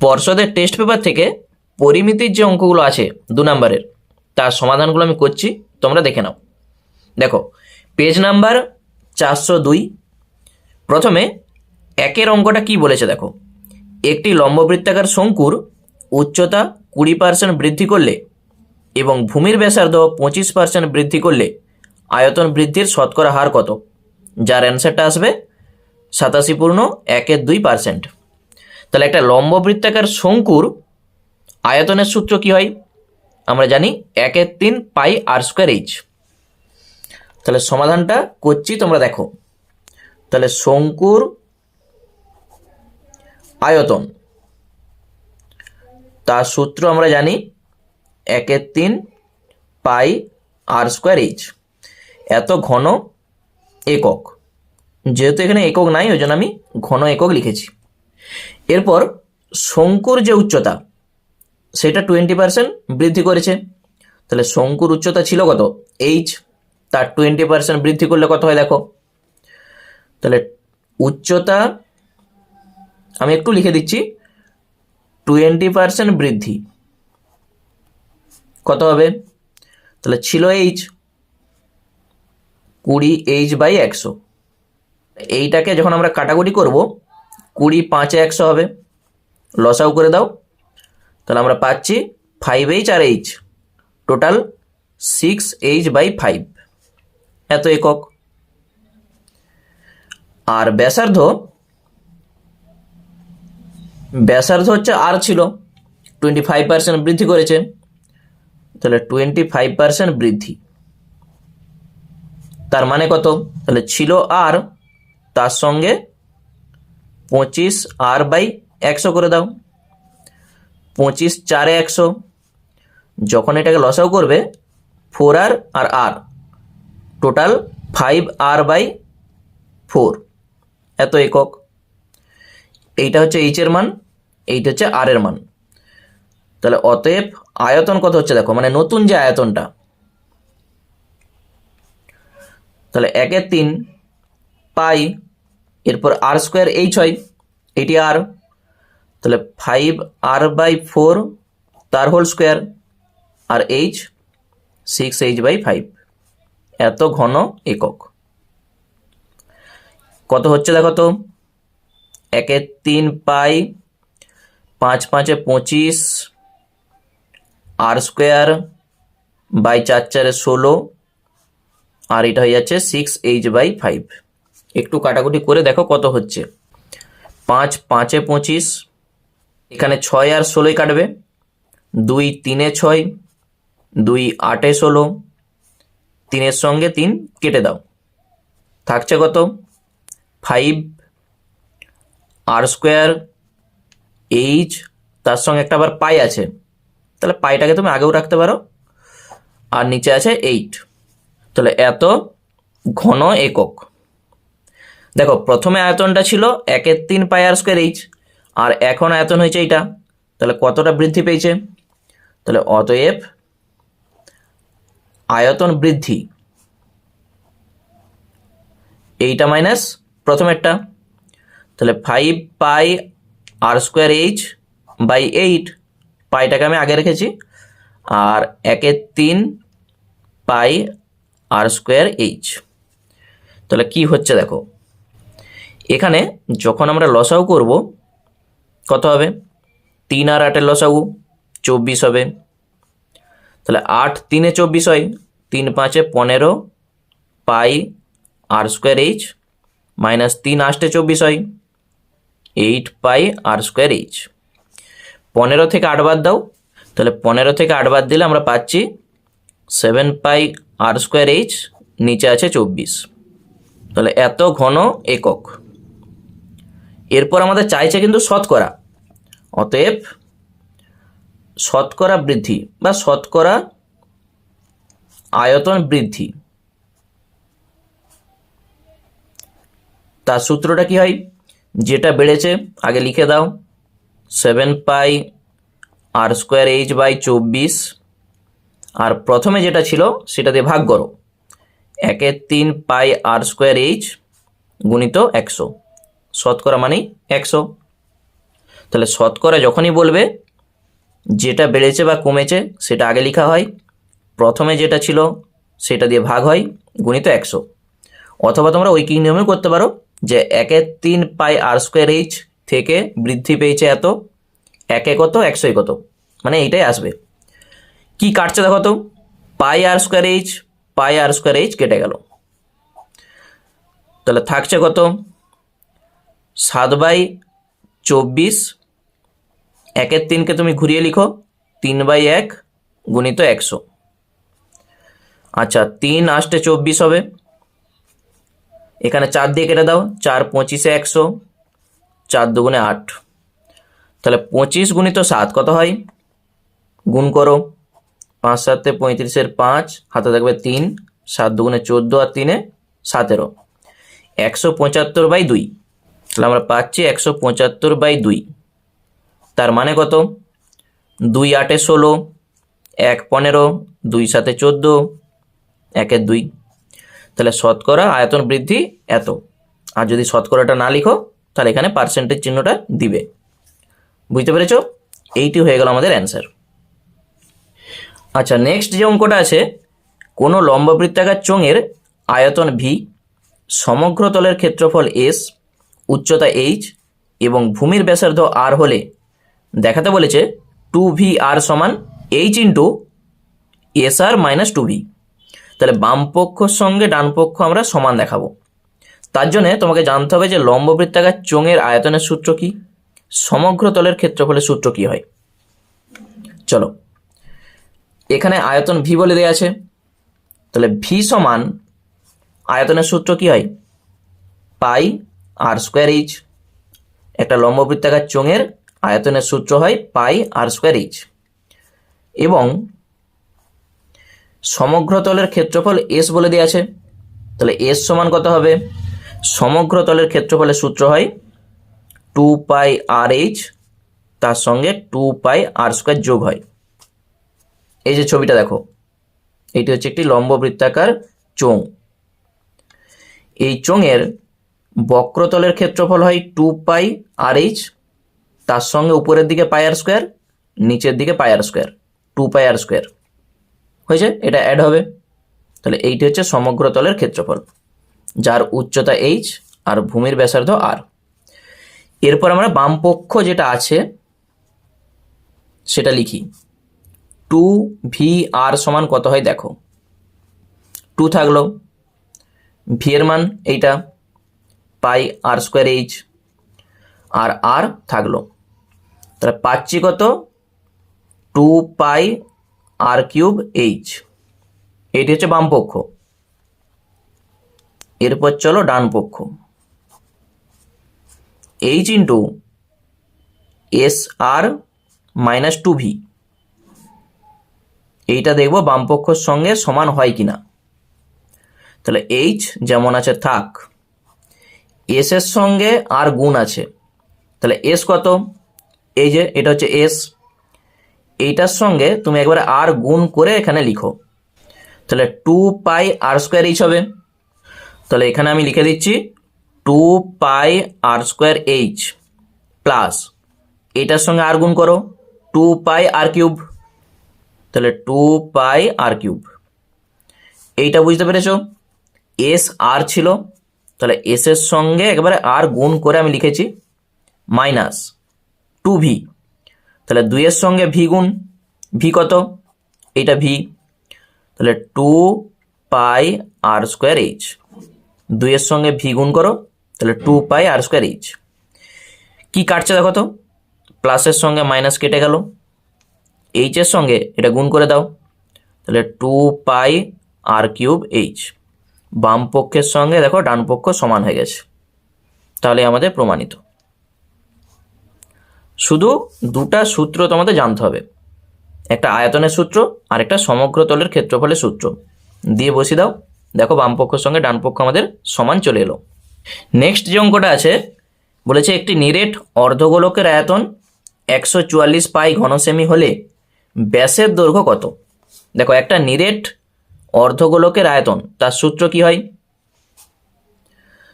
পর্ষদের test paper থেকে পরিমিতির যে অঙ্কগুলো আছে 2 নম্বরের, তার সমাধানগুলো আমি করছি, তোমরা দেখে নাও। দেখো, পেজ নাম্বার 402। প্রথমে একের অঙ্কটা কি বলেছে দেখো, একটি লম্ববৃত্তাকার শঙ্কুর উচ্চতা 20% বৃদ্ধি করলে এবং ভূমির ব্যাসার্ধ 25% বৃদ্ধি করলে আয়তন বৃদ্ধির শতকরা হার কত? যার অ্যান্সারটা আসবে 87.12%। তাহলে একটা লম্ববৃত্তাকার শঙ্কুর আয়তনের সূত্র কি হয়? আমরা জানি 1/3 পাই আর স্কোয়ার এইচ। তাহলে সমাধানটা করছি, তোমরা দেখো। তাহলে শঙ্কুর আয়তন, তার সূত্র আমরা জানি 1/3 পাই আর স্কোয়ার এইচ। এত ঘন একক, যেহেতু এখানে একক নাই ওই জন্য আমি ঘন একক লিখেছি। এরপর শঙ্কুর যে উচ্চতা সেটা 20% বৃদ্ধি করেছে। তাহলে শঙ্কুর উচ্চতা ছিল কত? এইচ, তার 20% বৃদ্ধি করলে কত হয় দেখো। তাহলে উচ্চতা আমি একটু লিখে দিচ্ছি, 20% বৃদ্ধি কত হবে? তাহলে ছিল এইচ, 20h/100। এইটাকে যখন আমরা কাটাকুটি করব, 20 5 100 হবে, লসাও করে দাও। তাহলে আমরা পাচ্ছি 5h আর এইচ, টোটাল 6h/5, এত একক। আর ব্যাসার্ধ হচ্ছে আর ছিল 25% বৃদ্ধি করেছে, তাহলে 25% বৃদ্ধি, তার মানে কত? তাহলে ছিল আর, তার সঙ্গে 25r/100 করে দাও, 25 4 100। যখন এটাকে লসাও করবে, 4r আর আর, টোটাল 5r/4, এত একক। এইটা হচ্ছে এইচ এর মান, এইটা হচ্ছে আর এর মান। তাহলে অতএব আয়তন কত হচ্ছে দেখো, মানে নতুন যে আয়তনটা, তাহলে 1/3 পাই, এরপর আর স্কোয়ার এইচ হয়, এটি আর, তাহলে 5r/4 তার হোল স্কোয়ার, আর এইচ 6h/5, এত ঘন একক। কত হচ্ছে দেখো তো, 1/3 পাই, 5 5 25, আর স্কোয়ার বাই 4 4 16, আর এটা হয়ে যাচ্ছে 6h/5। একটু কাটাকুটি করে দেখো কত হচ্ছে। 5 5 25, এখানে 6 আর 16 কাটবে, 2 3 6, 2 8 16, 3-এর সঙ্গে 3 কেটে দাও, থাকছে কত? 5 আর স্কোয়ার এইচ, তার সঙ্গে একটা আবার পাই আছে, তাহলে পাইটাকে তুমি আগেও রাখতে পারো, আর নিচে আছে 8। তাহলে এত ঘন একক। দেখো, প্রথমে আয়তনটা ছিল 1/3 পাই আর স্কোয়ার এইচ, আর এখন আয়তন হয়েছে এইটা, তাহলে কতটা বৃদ্ধি পেয়েছে? তাহলে অতএব আয়তন বৃদ্ধি, এইটা মাইনাস প্রথমেরটা, তাহলে 5 পাই আর স্কোয়ার এইচ বাই 8, পাইটাকে আমি আগে রেখেছি, আর 1/3 পাই আর স্কোয়ার এইচ। তাহলে কি হচ্ছে দেখো, এখানে যখন আমরা লসাগু করব কত হবে? 3 আর 8-এর লসাগু 24 হবে। তাহলে 8 3 24 হয়, 3 5 15 পাই আর স্কোয়ার এইচ, মাইনাস 3 8 24 হয়, 8 পাই আর স্কোয়ার এইচ। 15 থেকে 8 বাদ দাও, তাহলে 15 থেকে 8 বাদ দিলে আমরা পাচ্ছি 7 পাই আর স্কোয়ার এইচ, নিচে আছে 24। তাহলে এত ঘন একক। এরপর আমাদের চাইছে কিন্তু শতকরা, অতএব শতকরা বৃদ্ধি বা শতকরা আয়তন বৃদ্ধি, তার সূত্রটা কি হয়? যেটা বেড়েছে আগে লিখে দাও, 7 পাই আর স্কোয়ার এইচ বাই 24, আর প্রথমে যেটা ছিল সেটা দিয়ে ভাগ করো, 1/3 পাই আর স্কোয়ার এইচ গুণিত 100, শতকরা মানেই 100। তাহলে শতকরা যখনই বলবে যেটা বেড়েছে বা কমেছে সেটা আগে লেখা হয়, প্রথমে যেটা ছিল সেটা দিয়ে ভাগ হয় গুণিত 100। অথবা তোমরা ঐকিক নিয়মে করতে পারো যে 1/3 পাই আর স্কোয়ার এইচ থেকে বৃদ্ধি পেয়েছে এত, একে কত 100 কত, মানে এইটাই আসবে। কি কাটছে দেখো তো, পাই আর স্কোয়ার এইচ কেটে গেল, তাহলে থাকছে কত 7/24। 1/3কে তুমি ঘুরিয়ে লিখো 3/1 গুণিত 100। আচ্ছা 3 8 24 হবে, এখানে 4 দিয়ে কেটে দাও, 4 25 100, 4 2 8। তাহলে 25 গুণিত 7 কত হয়, গুণ করো, 5 7 35 5, হাতে থাকবে 3, 7 2 14 আর 3 17, 175/2। তাহলে আমরা পাচ্ছি 175/2। তার মানে কত, 2 8 16, 1 15, 2 7 14, 1 2। তাহলে শতকরা আয়তন বৃদ্ধি এত। আর যদি শতকরাটা না লিখো তাহলে এখানে পার্সেন্টেজ চিহ্নটা দিবে। বুঝতে পেরেছো? এইটি হয়ে গেল আমাদের অ্যান্সার। আচ্ছা নেক্সট যে অঙ্কটা আছে, কোনো লম্ববৃত্তাকার চোঙের আয়তন ভি, সমগ্র তলের ক্ষেত্রফল এস, উচ্চতা এইচ এবং ভূমির ব্যাসার্ধ আর হলে দেখাতে বলেছে 2VR সমান এইচ ইন্টু এস আর মাইনাস 2V। তাহলে বাম পক্ষর সঙ্গে ডান পক্ষ আমরা সমান দেখাবো। তার জন্য তোমাকে জানতে হবে যে লম্ববৃত্তাকার চোঙের আয়তনের সূত্র কি, সমগ্র তলের ক্ষেত্রফলের সূত্র কি হয়। চলো, এখানে আয়তন ভি বলে দেওয়া আছে, তাহলে ভি সমান আয়তনের সূত্র কি হয়, পাই আর স্কোয়ার এইচ। একটা লম্ববৃত্তাকার চোঙের আয়তনের সূত্র হয় পাই আর স্কোয়ার এইচ। এবং সমগ্র তলের ক্ষেত্রফল এস বলে দেওয়া আছে, তাহলে এস সমান কত হবে, সমগ্র তলের ক্ষেত্রফলের সূত্র হয় 2 আর এইচ, তার সঙ্গে 2 আর স্কোয়ার যোগ হয়। এই যে ছবিটা দেখো, এইটি হচ্ছে একটি লম্ববৃত্তাকার চোঙ। এই চোঙের বক্রতলের ক্ষেত্রফল হয় 2 আর এইচ, তার সঙ্গে উপরের দিকে পাই আর স্কোয়ার, নিচের দিকে পাই আর স্কোয়ার, 2 আর স্কোয়ার হয়েছে, এটা অ্যাড হবে। তাহলে এইটি হচ্ছে সমগ্র তলের ক্ষেত্রফল, যার উচ্চতা এইচ আর ভূমির ব্যাসার্ধ আর। এরপর আমরা বাম পক্ষ যেটা আছে সেটা লিখি। 2VR সমান কত হয় দেখো, 2 থাকলো, ভি এর মান এইটা পাই আর স্কোয়ার এইচ, আর আর থাকলো, তাহলে পাচ্ছি কত 2 আর কিউব এইচ। এটি হচ্ছে বাম পক্ষ। এরপর চলো ডান পক্ষ, এইচ ইন্টু এস আর মাইনাস 2V। এইটা দেখবো বাম পক্ষর সঙ্গে সমান হয় কিনা। তাহলে এইচ যেমন আছে থাক, এস এর সঙ্গে আর গুণ আছে, তাহলে এস কত, এই যে এটা হচ্ছে এস, এইটার সঙ্গে তুমি একবারে আর গুণ করে এখানে লিখো, তাহলে 2 আর স্কোয়ার এইচ হবে। তাহলে এখানে আমি লিখে দিচ্ছি 2 আর স্কোয়ার এইচ প্লাস এটার সঙ্গে আর গুণ করো 2 আর কিউব, তাহলে 2 আর কিউব। এইটা বুঝতে পেরেছো? এস আর ছিল, তাহলে এস এর সঙ্গে একবারে আর গুণ করে আমি লিখেছি মাইনাস 2V, তাহলে 2 এর সঙ্গে ভি গুণ, ভি কত, এইটা ভি, তাহলে 2 আর স্কোয়ার এইচ, 2 এর সঙ্গে ভি গুণ করো, তাহলে 2 আর স্কোয়ার এইচ। কি কাটছে দেখো তো, প্লাসের সঙ্গে মাইনাস কেটে গেল, এইচ এর সঙ্গে এটা গুণ করে দাও, তাহলে 2 আর কিউব এইচ। বাম পক্ষের সঙ্গে দেখো ডান পক্ষ সমান হয়ে গেছে, তাহলে আমাদের প্রমাণিত। শুধু দুটা সূত্র তোমাদের জানতে হবে, একটা আয়তনের সূত্র আর একটা সমগ্র তলের ক্ষেত্রফলের সূত্র দিয়ে বসিয়ে দাও, দেখো বাম পক্ষের সঙ্গে ডান পক্ষ আমাদের সমান চলে এলো। নেক্সট যে অঙ্কটা আছে বলেছে একটি নিরেট অর্ধগোলকের আয়তন 144 পাই ঘন সেমি হলে ব্যাসের দৈর্ঘ্য কত। দেখো একটা নিরেট অর্ধগোলকের আয়তন, তার সূত্র কি হয়,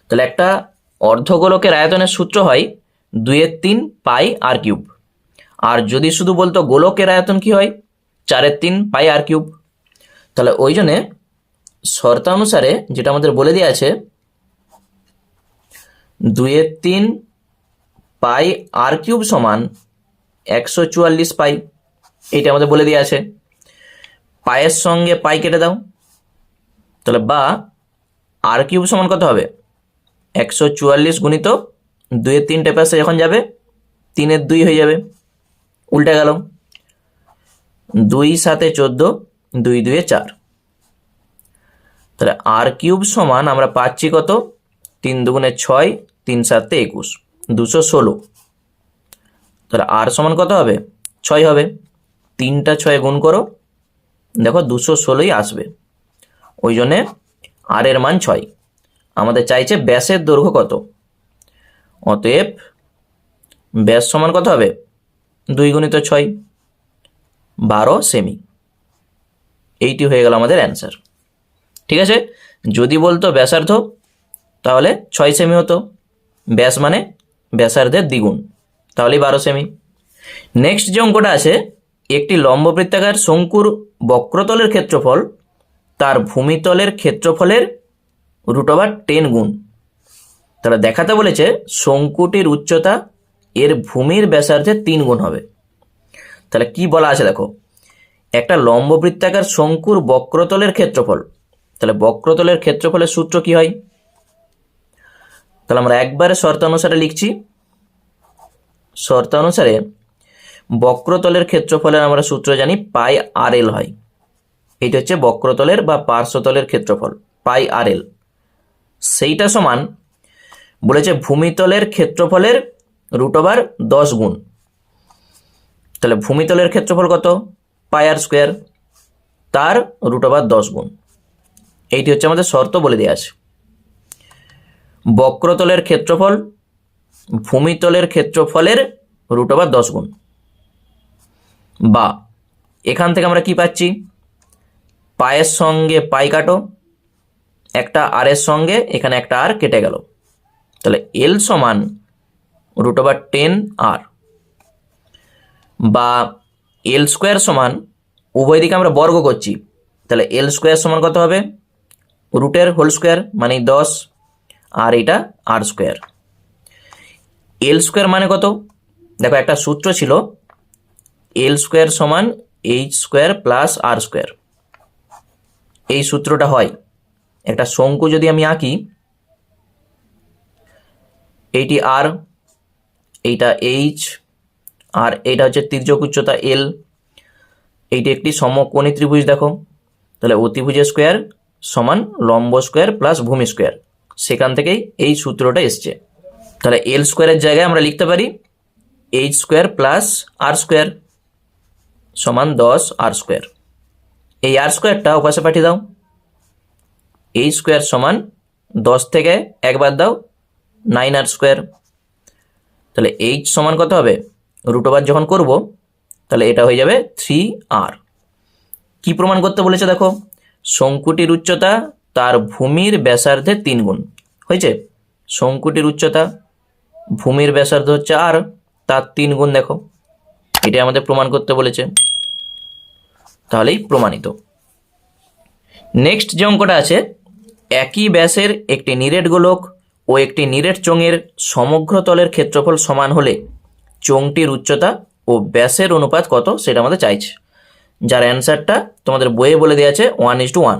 তাহলে একটা অর্ধগোলকের আয়তনের সূত্র হয় 2/3 পাই আর কিউব। আর যদি শুধু বলতো গোলকের আয়তন কি হয়, 4/3 পাই আর কিউব। তাহলে ওই জন্যে শর্তানুসারে যেটা আমাদের বলে দেওয়া আছে 2/3 পাই আর কিউব সমান 144 পাই, এইটা আমাদের বলে দেওয়া আছে। পায়ের সঙ্গে পাই কেটে দাও, তাহলে বা আর কিউব সমান কত হবে, 144 গুণিত 2/3 পাশে যখন যাবে 3/2 হয়ে যাবে, উল্টে গেল, 2 7 14, 2 2 4। তাহলে আর কিউব সমান আমরা পাচ্ছি কত, 3 2 6, 3 7 21, 216। তাহলে আর সমান কত হবে, 6 হবে। 3টা 6 গুণ করো, দেখো 216ই আসবে। ওই জন্যে আর এর মান 6। আমাদের চাইছে ব্যাসের দৈর্ঘ্য কত, অতএব ব্যাস সমান কত হবে, 2 গুণিত 6, 12 সেমি। এইটি হয়ে গেল আমাদের অ্যান্সার। ঠিক আছে, যদি বলতো ব্যাসার্ধ তাহলে 6 সেমি হতো, ব্যাস মানে ব্যাসার্ধের দ্বিগুণ, তাহলেই 12 সেমি। নেক্সট যে অঙ্কটা আছে, একটি লম্ববৃত্তাকার শঙ্কুর বক্রতলের ক্ষেত্রফল তার ভূমিতলের ক্ষেত্রফলের √10 গুণ। তাহলে দেখাতে বলেছে শঙ্কুটির উচ্চতা এর ভূমির ব্যাসার্ধের 3 গুণ হবে। তাহলে কি বলা আছে দেখো, একটা লম্ববৃত্তাকার শঙ্কুর বক্রতলের ক্ষেত্রফল, তাহলে বক্রতলের ক্ষেত্রফলের সূত্র কি হয়, তাহলে আমরা একবারে শর্তানুসারে লিখছি। শর্তানুসারে বক্রতলের ক্ষেত্রফলের আমরা সূত্র জানি পাই আর এল হয়। এইটা হচ্ছে বক্রতলের বা পার্শ্বতলের ক্ষেত্রফল, পাই আর এল। সেইটা সমান বলেছে ভূমিতলের ক্ষেত্রফলের √10 গুণ। তাহলে ভূমিতলের ক্ষেত্রফল কত, পাই আর স্কোয়ার, তার √10 গুণ। এইটি হচ্ছে আমাদের শর্ত বলে দেওয়া আছে। বক্রতলের ক্ষেত্রফল ভূমিতলের ক্ষেত্রফলের √10 গুণ, বা এখান থেকে আমরা কি পাচ্ছি, পায়ের সঙ্গে পাই কাটো, একটা আর এর সঙ্গে এখানে একটা আর কেটে গেল, তাহলে এল সমান √10 আর, বা এল স্কোয়ার সমান, উভয় দিকে আমরা বর্গ করছি, তাহলে এল স্কোয়ার সমান কত হবে, রুটের হোল স্কোয়ার মানে 10, আর এটা আর স্কোয়ার। এল স্কোয়ার মানে কত, দেখো একটা সূত্র ছিল, এল স্কোয়ার সমান এইচ স্কোয়ার প্লাস আর স্কোয়ার। এই সূত্রটা হয়, একটা শঙ্কু যদি আমি আঁকি, এইটি আর, এইটা এইচ, আর এইটা হচ্ছে তির্যক উচ্চতা এল। এইটি একটি সমকোণী ত্রিভুজ দেখো, তাহলে অতিভুজের স্কোয়ার সমান লম্ব স্কোয়ার প্লাস ভূমি স্কোয়ার, সেখান থেকেই এই সূত্রটা এসছে। তাহলে এল স্কোয়ারের জায়গায় আমরা লিখতে পারি এইচ স্কোয়ার প্লাস আর স্কোয়ার সমান 10 আর স্কোয়ার। এই আর স্কোয়ারটা ওপাশে পাঠিয়ে দাও, এইচ স্কোয়ার সমান 10 থেকে একবার দাও 9 আর স্কোয়ার। তাহলে এইচ সমান কত হবে, √10 যখন করব তাহলে এটা হয়ে যাবে 3r। কি প্রমাণ করতে বলেছে দেখো, শঙ্কুটির উচ্চতা তার ভূমির ব্যাসার্ধের 3 গুণ হয়েছে। শঙ্কুটির উচ্চতা ভূমির ব্যাসার্ধ হচ্ছে আর, তার 3 গুণ, দেখো এটা আমাদের প্রমাণ করতে বলেছে, তাহলেই প্রমাণিত। নেক্সট যে অঙ্কটা আছে, একই ব্যাসের একটি নিরেট গোলক ও একটি নিরেট চোঙের সমগ্র তলের ক্ষেত্রফল সমান হলে চোঙটির উচ্চতা ও ব্যাসের অনুপাত কত সেটা আমাদের চাইছে, যার অ্যান্সারটা তোমাদের বইয়ে বলে দেওয়া আছে 1:1।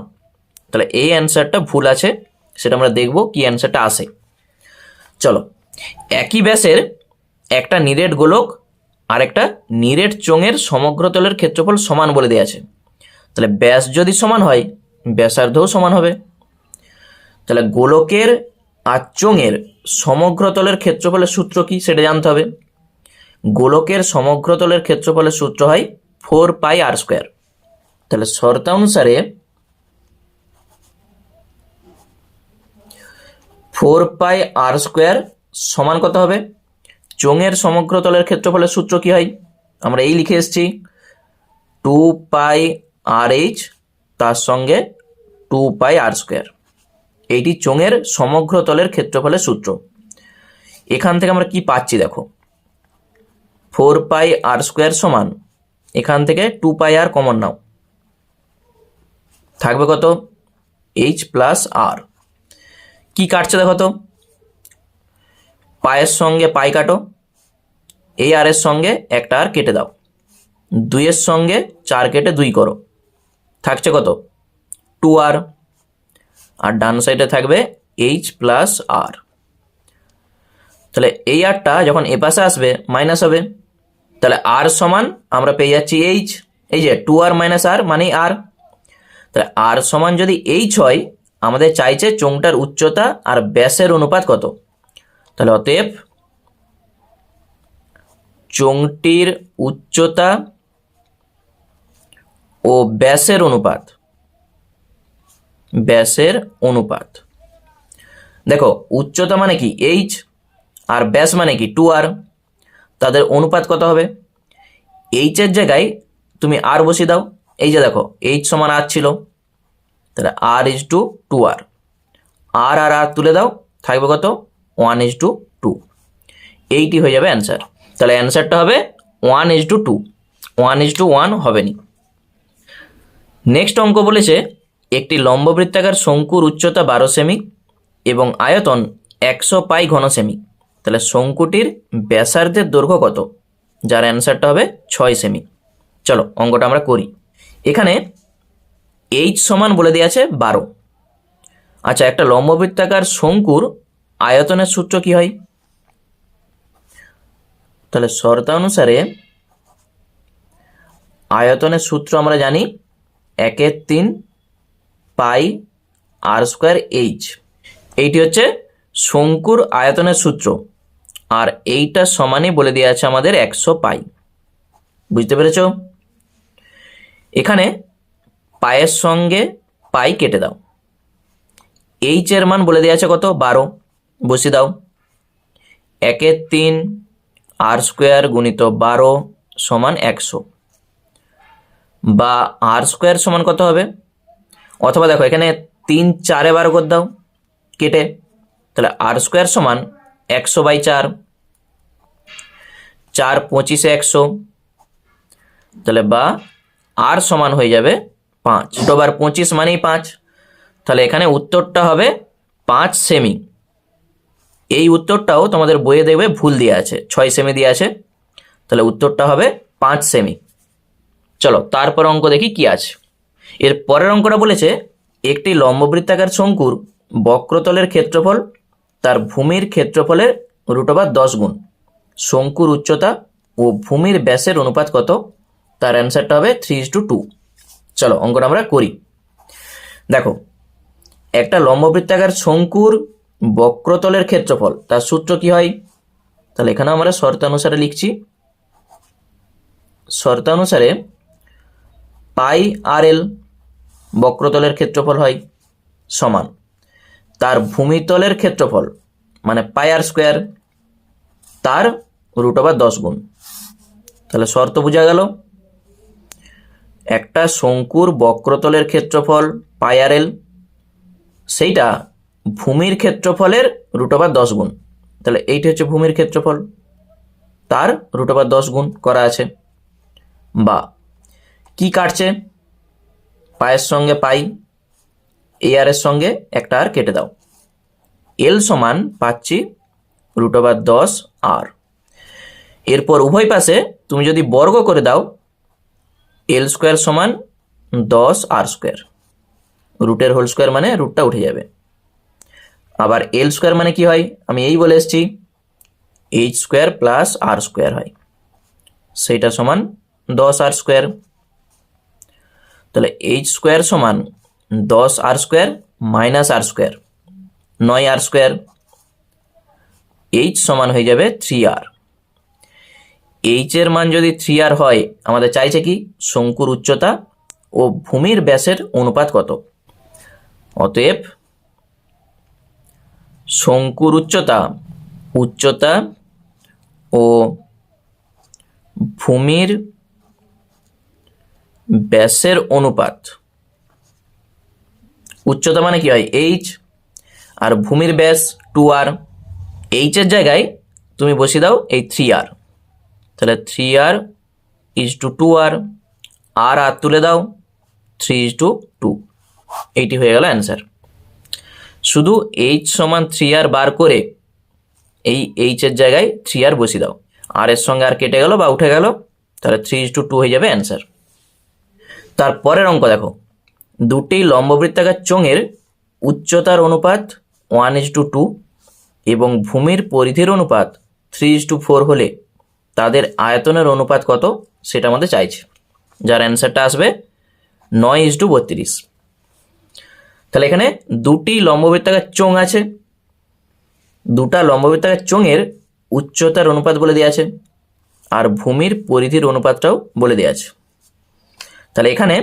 তাহলে এই অ্যান্সারটা ভুল আছে, সেটা আমরা দেখব কি অ্যান্সারটা আসে। চলো, একই ব্যাসের একটা নিরেট গোলক আর একটা নিরেট চোঙের সমগ্র তলের ক্ষেত্রফল সমান বলে দেওয়া আছে। তাহলে ব্যাস যদি সমান হয় ব্যাসার্ধও সমান হবে। তাহলে গোলকের আর চোঙের সমগ্র তলের ক্ষেত্রফলের সূত্র কি সেটা জানতে হবে। গোলকের সমগ্র তলের ক্ষেত্রফলের সূত্র হয় 4 পাই আর স্কোয়ার। তাহলে শর্তানুসারে 4 পাই আর স্কোয়ার সমান কত হবে, চোঙের সমগ্র তলের ক্ষেত্রফলের সূত্র কি হয়, আমরা এই লিখে এসেছি 2 পাই আর এইচ তার সঙ্গে 2 পাই আর স্কোয়ার। এইটি চোঙের সমগ্র তলের ক্ষেত্রফলের সূত্র। এখান থেকে আমরা কি পাচ্ছি দেখো, 4πr² সমান, এখান থেকে 2πr কমন নাও, থাকবে কত, h প্লাস আর। কি কাটছে দেখো তো, পায়ের সঙ্গে পাই কাটো, এই আর এর সঙ্গে একটা আর কেটে দাও, 2-এর সঙ্গে 4 কেটে 2 করো, থাকছে কত, 2r, আর ডান সাইডে থাকবে h প্লাস আর। তাহলে এই আরটা যখন এ পাশে আসবে মাইনাস হবে, তাহলে আর সমান আমরা পেয়ে যাচ্ছি h, এই যে 2r মাইনাস আর মানে আর। তাহলে আর সমান যদি h হয়, আমাদের চাইছে চোঙটার উচ্চতা আর ব্যাসের অনুপাত কত। তাহলে অতএব চোঙটির উচ্চতা ও ব্যাসের অনুপাত, দেখো উচ্চতা মানে কি h, আর ব্যাস মানে কি 2r, তাদের অনুপাত কত হবে, h এর জায়গায় তুমি আর বসিয়ে দাও, এই যে দেখো h সমান আর ছিল, তাহলে r/2r, আর আর আর তুলে দাও, থাকবে কত, 1/2, এইটি হয়ে যাবে অ্যান্সার। তাহলে অ্যান্সারটা হবে 1/2, 1/1 হবে নি। নেক্সট অঙ্ক বলেছে একটি লম্ববৃত্তাকার শঙ্কুর উচ্চতা 12 সেমি এবং আয়তন 100 পাই ঘন সেমি, তাহলে শঙ্কুটির ব্যাসার্ধের দৈর্ঘ্য কত, যার অ্যান্সারটা হবে 6 সেমি। চলো অঙ্কটা আমরা করি। এখানে h সমান বলে দেওয়া আছে 12। আচ্ছা, একটা লম্ববৃত্তাকার শঙ্কুর আয়তনের সূত্র কি হয়, তাহলে শর্তানুসারে আয়তনের সূত্র আমরা জানি 1/3 পাই r² h, এইটি হচ্ছে শঙ্কুর আয়তনের সূত্র, আর এইটা সমানই বলে দেওয়া আছে আমাদের 100 পাই। বুঝতে পেরেছ? এখানে পায়ের সঙ্গে পাই কেটে দাও, h এর মান বলে দেওয়া আছে কত, 12, বসিয়ে দাও, 1/3 r² গুণিত 12 সমান 100, বা r² সমান কত হবে, অথবা দেখো এখানে 3 4 বার করে দাও কেটে, তাহলে r² সমান 100/4, 4 25 100, তাহলে বা r সমান হয়ে যাবে 5, 2 বার 25 মানেই 5, তাহলে এখানে উত্তরটা হবে 5 সেমি। এই উত্তরটাও তোমাদের বইয়ে দেখবে ভুল দিয়ে আছে, 6 সেমি দিয়ে আছে, তাহলে উত্তরটা হবে 5 সেমি। চলো তারপর অঙ্ক দেখি কি আছে। এর পরের অঙ্কটা বলেছে একটি লম্ববৃত্তাকার শঙ্কুর বক্রতলের ক্ষেত্রফল তার ভূমির ক্ষেত্রফলের √10 গুণ, শঙ্কুর উচ্চতা ও ভূমির ব্যাসের অনুপাত কত, তার অ্যান্সারটা হবে 3:2। চলো অঙ্কটা আমরা করি। দেখো একটা লম্ববৃত্তাকার শঙ্কুর বক্রতলের ক্ষেত্রফল তার সূত্র কি হয়, তাহলে এখানে আমরা শর্তানুসারে লিখছি, শর্তানুসারে পাই RL বক্রতলের ক্ষেত্রফল হয় সমান তার ভূমিতলের ক্ষেত্রফল মানে পাই r² তার √10 গুণ। তাহলে শর্ত বোঝা গেল, একটা শঙ্কুর বক্রতলের ক্ষেত্রফল পাই RL, সেইটা ভূমির ক্ষেত্রফলের √10 গুণ, তাহলে এইটা হচ্ছে ভূমির ক্ষেত্রফল, তার √10 গুণ করা আছে। বা কি কাটছে, পায়ের সঙ্গে পাই, এই আর এর সঙ্গে একটা আর কেটে দাও, এল সমান পাচ্ছি √10 আর। এরপর উভয় পাশে তুমি যদি বর্গ করে দাও, l² সমান 10 r², রুটের হোল স্কোয়ার মানে রুটটা উঠে যাবে। আবার l² মানে কি হয়, আমি এই বলে এসেছি h² প্লাস r² হয়, সেইটা সমান 10 r²। তাহলে h² সমান 10 r² minus r², 9 r², h সমান হয়ে যাবে 3r। h এর মান যদি 3r হয়, আমাদের চাইছে কি শঙ্কুর উচ্চতা ও ভূমির ব্যাসের অনুপাত কত। অতএব শঙ্কুর উচ্চতা ও ভূমির ব্যাসের অনুপাত, উচ্চতা মানে কি হয় h, আর ভূমির ব্যাস 2r, h এর জায়গায় তুমি বসিয়ে দাও এই 3r, তাহলে 3r ইজ টু 2r, আর তুলে দাও 3:2, এইটি হয়ে গেল অ্যান্সার। শুধু h সমান 3r বার করে এই h এর জায়গায় 3r বসিয়ে দাও, আর এর সঙ্গে আর কেটে গেল বা উঠে গেল, তাহলে 3:2 হয়ে যাবে অ্যান্সার। তারপরের অঙ্ক দেখো, দুটি লম্ববৃত্তাকার চোঙের উচ্চতার অনুপাত 1:2 এবং ভূমির পরিধির অনুপাত 3:4 হলে তাদের আয়তনের অনুপাত কত সেটা আমাদের চাইছে, যার অ্যান্সারটা আসবে 9:32। তাহলে এখানে দুটি লম্ববৃত্তাকার চোঙ আছে, দুটা লম্ববৃত্তাকার চোঙের উচ্চতার অনুপাত বলে দেওয়া আছে আর ভূমির পরিধির অনুপাতটাও বলে দেওয়া আছে। তাহলে এখানে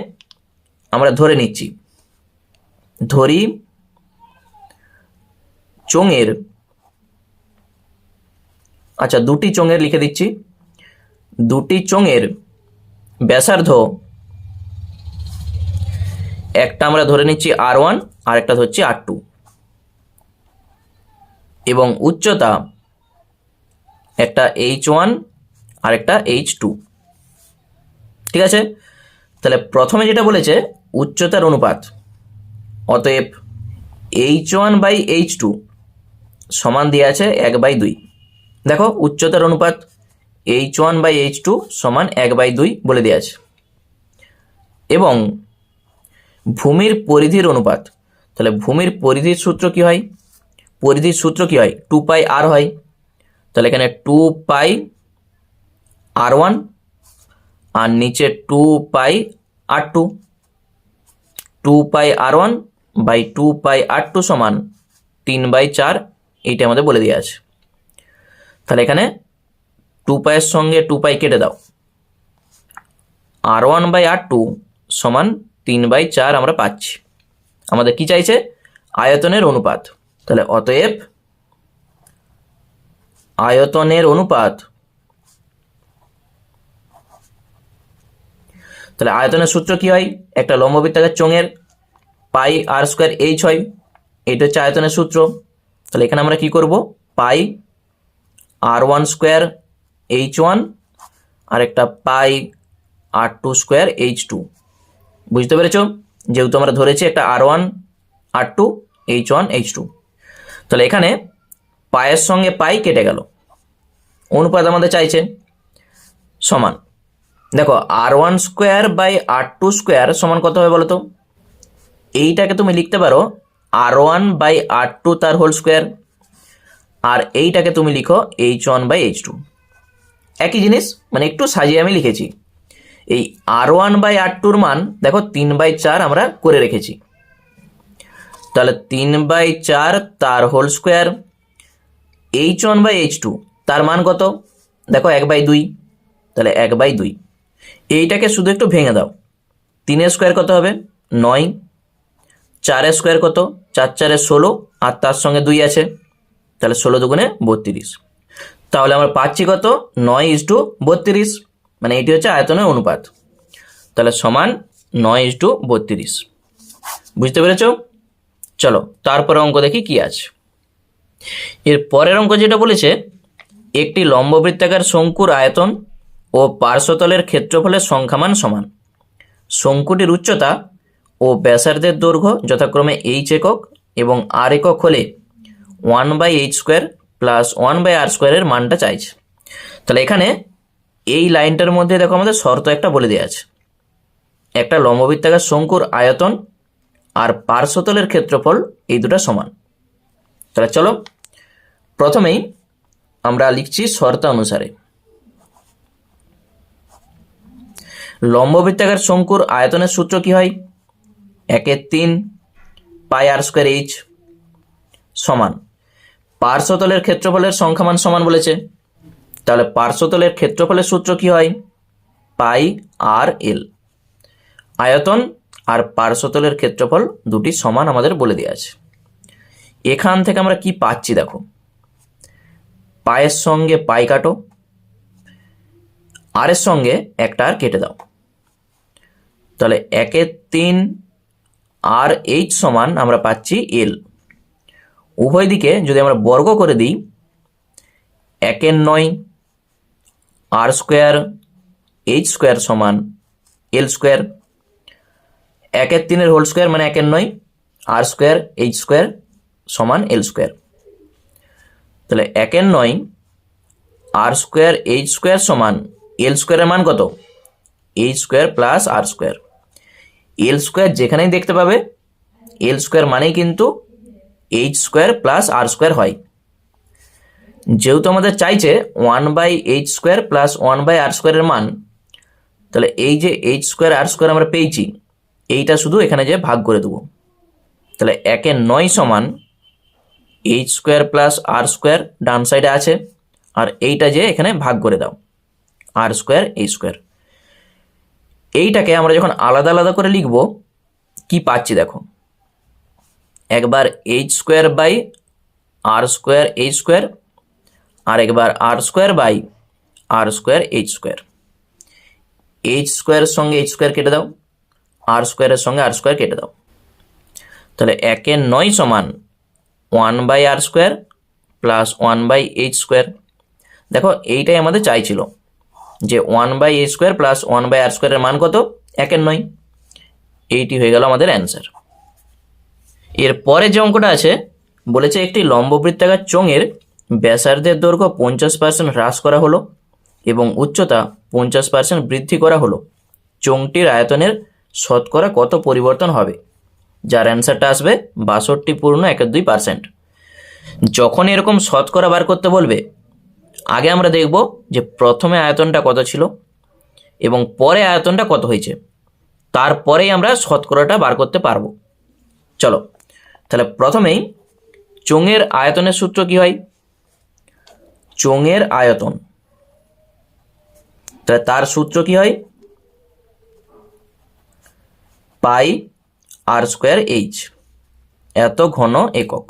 আমরা ধরে নিচ্ছি, ধরি চোঙের, আচ্ছা দুটি চোঙের লিখে দিচ্ছি, দুটি চোঙের ব্যাসার্ধ, একটা আমরা ধরে নিচ্ছি r1 আর একটা ধরছি r2, এবং উচ্চতা একটা h1 আর একটা h2, ঠিক আছে। তাহলে প্রথমে যেটা বলেছে উচ্চতার অনুপাত, অতএব h1/h2 সমান দিয়ে আছে 1/2। দেখো উচ্চতার অনুপাত h1/h2 সমান 1/2 বলে দেওয়া আছে। এবং ভূমির পরিধির অনুপাত, তাহলে ভূমির পরিধির সূত্র কি হয়, পরিধির সূত্র কি হয় 2πr হয়, তাহলে এখানে 2πr1 আর নিচে 2πr2, 2πr1/2πr2 সমান 3/4, এইটা আমাদের বলে দেওয়া আছে। তাহলে এখানে 2π এর সঙ্গে 2π কেটে দাও, r1/r2 সমান 3/4 আমরা পাচ্ছি। আমাদের কি চাইছে, আয়তনের অনুপাত। তাহলে অতএব আয়তনের অনুপাত, তাহলে আয়তনের সূত্র কি হয়, একটা লম্ববৃত্তাকার চোঙের πr²h হয়, এটা হচ্ছে আয়তনের সূত্র। তাহলে এখানে আমরা কি করব, πr1² আর একটা πr2² বুঝতে পেরেছো, যেহেতু আমরা ধরেছি একটা r1 r2 h1 h2। তাহলে এখানে পায়ের সঙ্গে পাই কেটে গেল, অনুপাত আমাদের চাইছে সমান, দেখো r1² সমান কত হবে বলো তো, এইটাকে তুমি লিখতে পারো r1/r2 তার হোল স্কোয়ার, আর এইটাকে তুমি লিখো h1/h2, একই জিনিস, মানে একটু সাজিয়ে আমি লিখেছি। এই r1/r2 মান দেখো 3/4 আমরা করে রেখেছি, তাহলে 3/4 তার হোল স্কোয়ার, h1/h2 তার মান কত দেখো 1/2, তাহলে 1/2, এইটাকে শুধু একটু ভেঙে দাও, 3 স্কোয়ার কত হবে 9, 4 স্কোয়ার কত 4 4 16, আর তার সঙ্গে 2 আছে, তাহলে 16×2 32, তাহলে আমরা পাচ্ছি কত 9:32, মানে এটি হচ্ছে আয়তনের অনুপাত। তাহলে সমান 9:32, বুঝতে পেরেছ। চলো তারপরে অঙ্ক দেখি কি আছে। এর পরের অঙ্ক যেটা বলেছে, একটি লম্ববৃত্তাকার শঙ্কুর আয়তন ও পার্শ্বতলের ক্ষেত্রফলের সংখ্যামান সমান, শঙ্কুটির উচ্চতা ও ব্যাসার্ধের দৈর্ঘ্য যথাক্রমে h একক এবং r একক হলে 1/h² প্লাস 1/r² এর মানটা চাইছে। তাহলে এখানে এই লাইনটার মধ্যে দেখো আমাদের শর্ত একটা বলে দেওয়া আছে, একটা লম্ববৃত্তাকার শঙ্কুর আয়তন আর পার্শ্বতলের ক্ষেত্রফল এই দুটো সমান। তাহলে চলো প্রথমেই আমরা লিখছি শর্ত অনুসারে, লম্ববৃত্তাকার শঙ্কুর আয়তনের সূত্র কি হয়, 1/3 πr²h সমান পার্শ্বতলের ক্ষেত্রফলের সংখ্যামান সমান বলেছে, তাহলে পার্শ্বতলের ক্ষেত্রফলের সূত্র কি হয় πr/l, আয়তন আর পার্শ্বতলের ক্ষেত্রফল দুটি সমান আমাদের বলে দেওয়া আছে। এখান থেকে আমরা কি পাচ্ছি দেখো, পায়ের সঙ্গে পাই কাটো, আর এর সঙ্গে একটা আর কেটে দাও, তাহলে 1/3 r/h সমান আমরা পাচ্ছি l। উভয় দিকে যদি আমরা বর্গ করে দিই, একের নয় আর স্কোয়ার এইচ স্কোয়ার সমান এল স্কোয়ার, একের তিনের হোল স্কোয়ার মানে একের নয় আর স্কোয়ার এইচ স্কোয়ার সমান এল স্কোয়ার। তাহলে একের নয় আর স্কোয়ার এইচ স্কোয়ার সমান এল স্কোয়ারের মান কত? এইচ স্কোয়ার প্লাস আর স্কোয়ার। এল স্কোয়ার যেখানেই দেখতে পাবে এল স্কোয়ার মানেই কিন্তু এইচ স্কোয়ার প্লাস আর স্কোয়ার হয়। যেহেতু আমাদের চাইছে 1/এইচ স্কোয়ার প্লাস 1/আর স্কোয়ারের মান, তাহলে এই যে এইচ স্কোয়ার আর স্কোয়ার আমরা পেয়েছি এইটা শুধু এখানে যে ভাগ করে দেবো। তাহলে একের নয় সমান এইচ স্কোয়ার প্লাস আর স্কোয়ার ডান সাইডে আছে, আর এইটা যে এখানে ভাগ করে দাও আর স্কোয়ার এইচ স্কোয়ার। এইটাকে আমরা যখন আলাদা আলাদা করে লিখব কি পাচ্ছি দেখো, একবার H square by R square H square, আর একবার R square by R square H square. H স্কোয়ারের সঙ্গে এইচ স্কোয়ার কেটে দাও, আর স্কোয়ারের সঙ্গে আর স্কোয়ার কেটে দাও। তাহলে একের নয় সমান 1/আর স্কোয়ার প্লাস 1/এইচ স্কোয়ার। দেখো এইটাই আমাদের চাইছিল যে 1/এইচ স্কোয়ার প্লাস 1/আর স্কোয়ারের মান কত? একের নয়। এইটি হয়ে গেল আমাদের অ্যান্সার। এরপরে যে অঙ্কটা আছে বলেছে একটি লম্ববৃত্তাকার চোঙের ব্যাসার্ধের দৈর্ঘ্য 50% হ্রাস করা হলো এবং উচ্চতা 50% বৃদ্ধি করা হলো। চোঙটির আয়তনের শতকরা কত পরিবর্তন হবে? যার অ্যান্সারটা আসবে 62.12%। যখন এরকম শতকরা বার করতে বলবে আগে আমরা দেখব যে প্রথমে আয়তনটা কত ছিল এবং পরে আয়তনটা কত হয়েছে, তারপরেই আমরা শতকরাটা বার করতে পারবো। চলো তাহলে প্রথমেই চোঙের আয়তনের সূত্র কি হয়? চোঙের আয়তন, তাহলে তার সূত্র কি হয়? পাই আর স্কোয়ার এইচ, এত ঘন একক।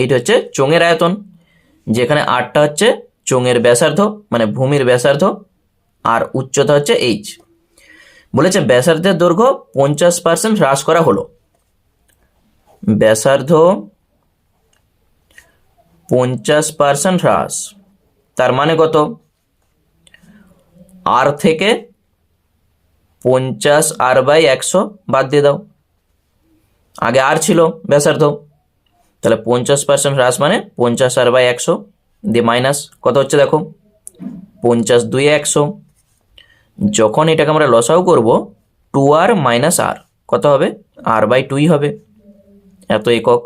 এইটা হচ্ছে চোঙের আয়তন, যেখানে আরটা হচ্ছে চোঙের ব্যাসার্ধ মানে ভূমির ব্যাসার্ধ, আর উচ্চতা হচ্ছে এইচ। বলেছে ব্যাসার্ধের দৈর্ঘ্য 50% হ্রাস করা হলো। ব্যাসার্ধ 50% হ্রাস, তার মানে কত? আর থেকে 50r/100 বাদ দিয়ে দাও। আগে আর ছিল ব্যাসার্ধ, তাহলে 50% হ্রাস মানে 50r/100 দিয়ে মাইনাস কত হচ্ছে দেখো 50×2=100। যখন এটাকে আমরা লসাও করব 2r - r কত হবে? r/2 হবে, এত একক।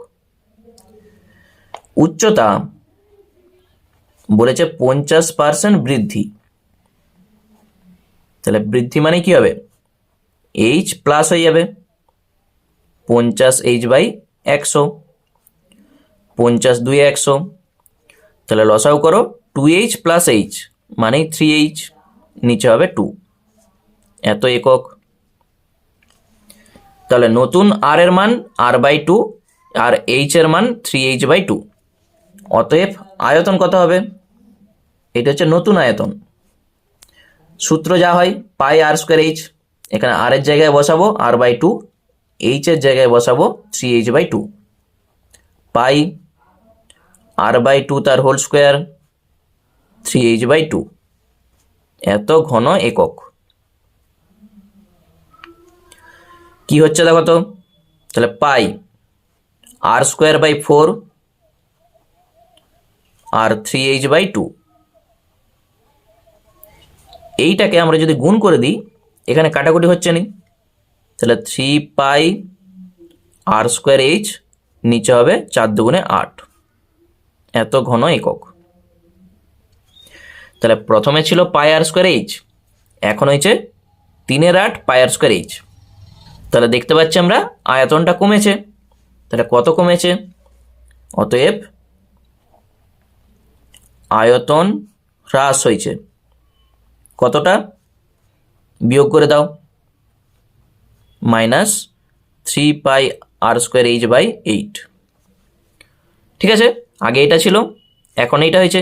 উচ্চতা বলেছে 50% বৃদ্ধি, তাহলে বৃদ্ধি মানে কি হবে? এইচ প্লাস হয়ে যাবে 50h/100, 50×2=100, তাহলে লসাও করো 2h প্লাস h মানে 3h, নিচে হবে 2, এত একক। তাহলে নতুন আর এর মান r/2 আর h এর মান 3h/2। অতএব আয়তন কত হবে? এটা হচ্ছে নতুন আয়তন। সূত্র যা হয় পাই আর স্কোয়ার এইচ, এখানে আর এর জায়গায় বসাবো r/2, এইচ এর জায়গায় বসাবো 3h/2। পাই r/2 তার হোল স্কোয়ার 3h/2, এত ঘন একক। কি হচ্ছে দেখো তো, তাহলে পাই r²/4 আর 3h/2। এইটাকে আমরা যদি গুণ করে দিই, এখানে কাটাকুটি হচ্ছে না, তাহলে 3π r²h, নিচে হবে 4×8, এত ঘন একক। তাহলে প্রথমে ছিল পাই r²h, এখন হয়েছে 3/8 পাই r²h। তাহলে দেখতে পাচ্ছি আমরা আয়তনটা কমেছে। তাহলে কত কমেছে? অতএব আয়তন হ্রাস হয়েছে। কতটা? বিয়োগ করে দাও, -3π r²h/8। ঠিক আছে, আগে এটা ছিল এখন এইটা হয়েছে,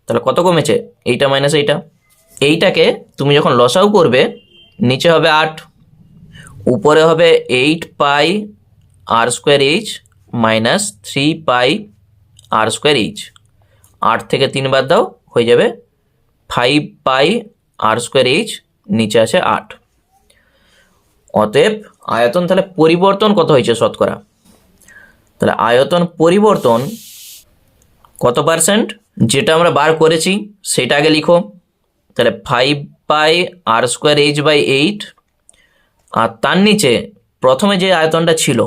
তাহলে কত কমেছে? এইটা মাইনাস এইটা। এইটাকে তুমি যখন লসাও করবে নিচে হবে 8, উপরে হবে 8π r²h - 3π r²h, 8 থেকে 3 বাদ দাও, হয়ে যাবে 5 পাই আর স্কোয়ার এইচ, নিচে আছে 8। অতএব আয়তন তাহলে পরিবর্তন কত হয়েছে শতকরা? তাহলে আয়তন পরিবর্তন কত পার্সেন্ট, যেটা আমরা বার করেছি সেটা আগে লিখো। তাহলে 5 পাই আর স্কোয়ার এইচ বাই 8, আর তার নিচে প্রথমে যে আয়তনটা ছিল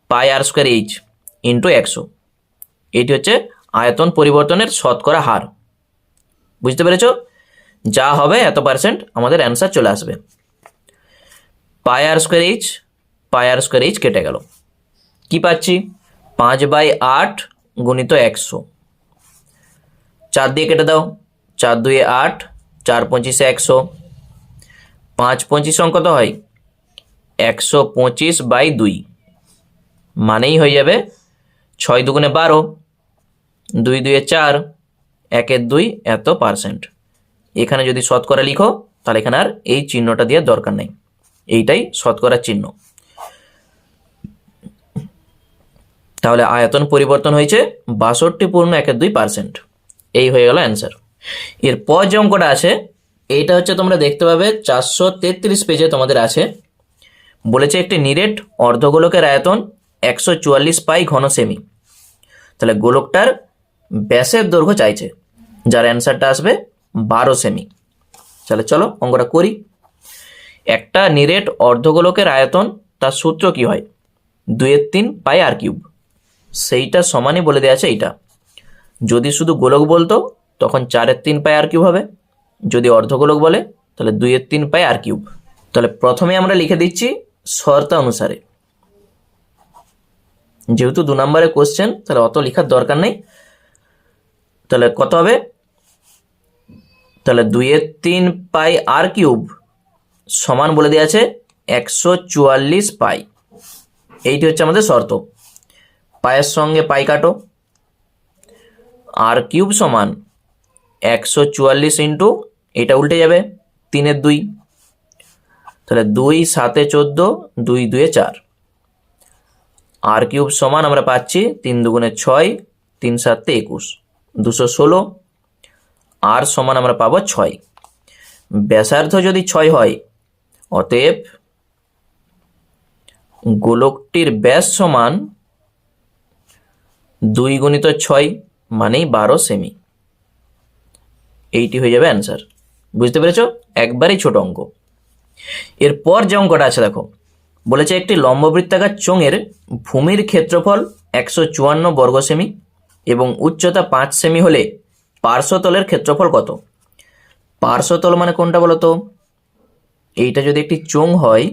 পাই আর স্কোয়ার এইচ ইন্টু 100, এটি হচ্ছে আয়তন পরিবর্তনের শতকরা হার। বুঝতে পেরেছ? যা হবে এত পার্সেন্ট আমাদের অ্যান্সার চলে আসবে। পাই আর স্কোয়ার এইচ কেটে গেল, কি পাচ্ছি? 5/8 গুণিত 100, 4 দিয়ে কেটে দাও, 4 2 8, 4 5 100, 5 5 কত হয়? 125/2, মানেই হয়ে যাবে 6 দুগুণে 12, 2 2 4, 1 2, এত পার্সেন্ট। এখানে যদি শতকরা লিখো তাহলে এখানে আর এই চিহ্নটা দেওয়ার দরকার নেই, এইটাই শতকরার চিহ্ন। তাহলে আয়তন পরিবর্তন হয়েছে 62.12%। এই হয়ে গেল অ্যান্সার। এরপর যে অঙ্কটা আছে এইটা হচ্ছে তোমরা দেখতে পাবে 433 পেজে তোমাদের আছে। বলেছে একটি নিরেট অর্ধগোলকের আয়তন 144 পাই ঘন সেমি। তাহলে গোলকটার ব্যাসের দৈর্ঘ্য চাইছে, যার অ্যান্সারটা আসবে 12 সেমি। তাহলে চলো অঙ্কটা করি। একটা নিরেট অর্ধগোলকের আয়তন, তার সূত্র কি হয়? 2/3 পাই আর কিউব। সেইটা সমানই বলে দেওয়া আছে এইটা। যদি শুধু গোলক বলতো তখন 4/3 পাই আর কিউব হবে, যদি অর্ধগোলক বলে তাহলে 2/3 পাই আর কিউব। তাহলে প্রথমে আমরা লিখে দিচ্ছি শর্ত অনুসারে, যেহেতু 2 নম্বরের কোশ্চেন তাহলে অত লেখার দরকার নেই। তাহলে কত হবে? তাহলে 2/3 পাই আর কিউব সমান বলে দেওয়া আছে 144 পাই। এইটি হচ্ছে আমাদের শর্ত। পায়ের সঙ্গে পাই কাটো, আর কিউব সমান 144 ইন্টু, এটা উল্টে যাবে 3 2, তাহলে 2 7 14, 2 2 4, আর কিউব সমান আমরা পাচ্ছি 3 2 6, 3 7 21, 216, আর সমান আমরা পাবো 6। ব্যাসার্ধ যদি 6 হয়, অতএব গোলকটির ব্যাস সমান 2 গুণিত 6 মানেই 12 সেমি। এইটি হয়ে যাবে অ্যান্সার। বুঝতে পেরেছো? একবারেই ছোট অঙ্ক। এরপর যে অঙ্কটা আছে দেখো, বলেছে একটি লম্ববৃত্তাকার চোঙের ভূমির ক্ষেত্রফল 154 বর্গ সেমি এবং উচ্চতা 5 সেমি হলে পার্শ্বতলের ক্ষেত্রফল কত? পার্শ্বতল মানে কোনটা বলো তো? এইটা যদি একটি চোঙ হয়,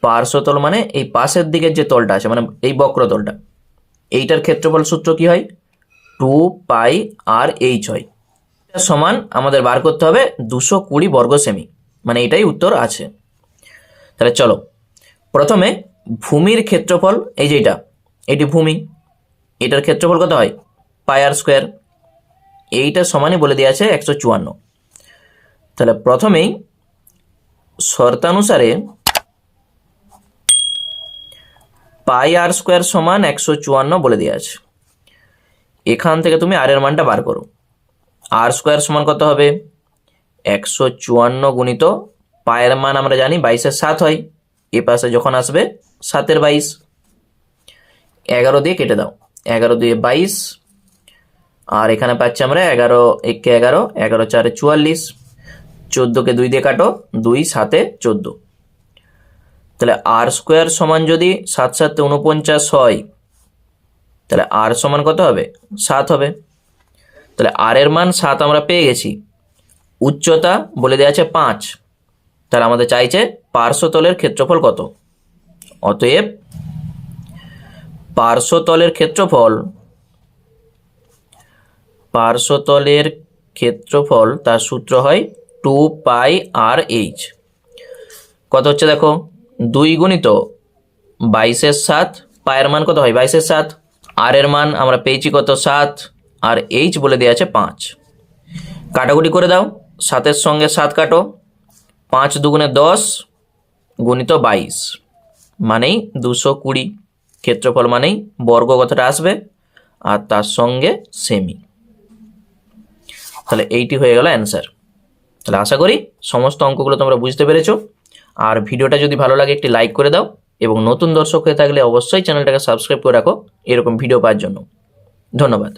পার্শ্বতল মানে এই পাশের দিকের যে তলটা আছে, মানে এই বক্রতলটা, এইটার ক্ষেত্রফল সূত্র কি হয়? 2 পাই আর এইচ হয়। এটা সমান আমাদের বার করতে হবে 220 বর্গ সেমি, মানে এটাই উত্তর আছে। তাহলে চলো প্রথমে ভূমির ক্ষেত্রফল, এই যে এটি ভূমি, এটার ক্ষেত্রফল কত হয়? পাই আর স্কোয়ার। এইটা সমানই বলে দেওয়া আছে 154। তাহলে প্রথমেই শর্তানুসারে পাই আর স্কোয়ার সমান 154 বলে দেওয়া আছে। এখান থেকে তুমি আর এর মানটা বার করো। আর স্কোয়ার সমান কত হবে? 154 গুণিত পায়ের মান আমরা জানি 22 7 হয়, এ পাশে যখন আসবে 7 22, 11 দিয়ে কেটে দাও, 11 2 22, আর এখানে পাচ্ছি আমরা 11 1 11, 11 4 44, 14কে 2 দিয়ে কাটো, 2 7 14। তাহলে আর স্কোয়ার সমান যদি 7 7 49 হয়, তাহলে আর সমান কত হবে? 7 হবে। তাহলে আর এর মান 7 আমরা পেয়ে গেছি, উচ্চতা বলে দেওয়া আছে 5, তাহলে আমাদের চাইছে পার্শ্বতলের ক্ষেত্রফল কত। অতএব পার্শ্বতলের ক্ষেত্রফল তার সূত্র হয় 2 পাই আর এইচ। কত হচ্ছে দেখো, 2 গুণিত 22 7, পায়ের মান কত হয়? 22 7, আর এর মান আমরা পেয়েছি কত? 7, আর এইচ বলে দেওয়া আছে 5। কাটাকুটি করে দাও, 7 সঙ্গে 7 কাটো, 5 2 10 গুণিত 22 মানেই 220। ক্ষেত্রফল মানেই বর্গ কথাটা আসবে, আর তার সঙ্গে সেমি। তাহলে এইটি হয়ে গেল অ্যান্সার। তাহলে আশা করি সমস্ত অঙ্কগুলো তোমরা বুঝতে পেরেছো। আর ভিডিওটা যদি ভালো লাগে একটি লাইক করে দাও, এবং নতুন দর্শক হয়ে থাকলে অবশ্যই চ্যানেলটাকে সাবস্ক্রাইব করে রাখো এরকম ভিডিও পাওয়ার জন্য। ধন্যবাদ।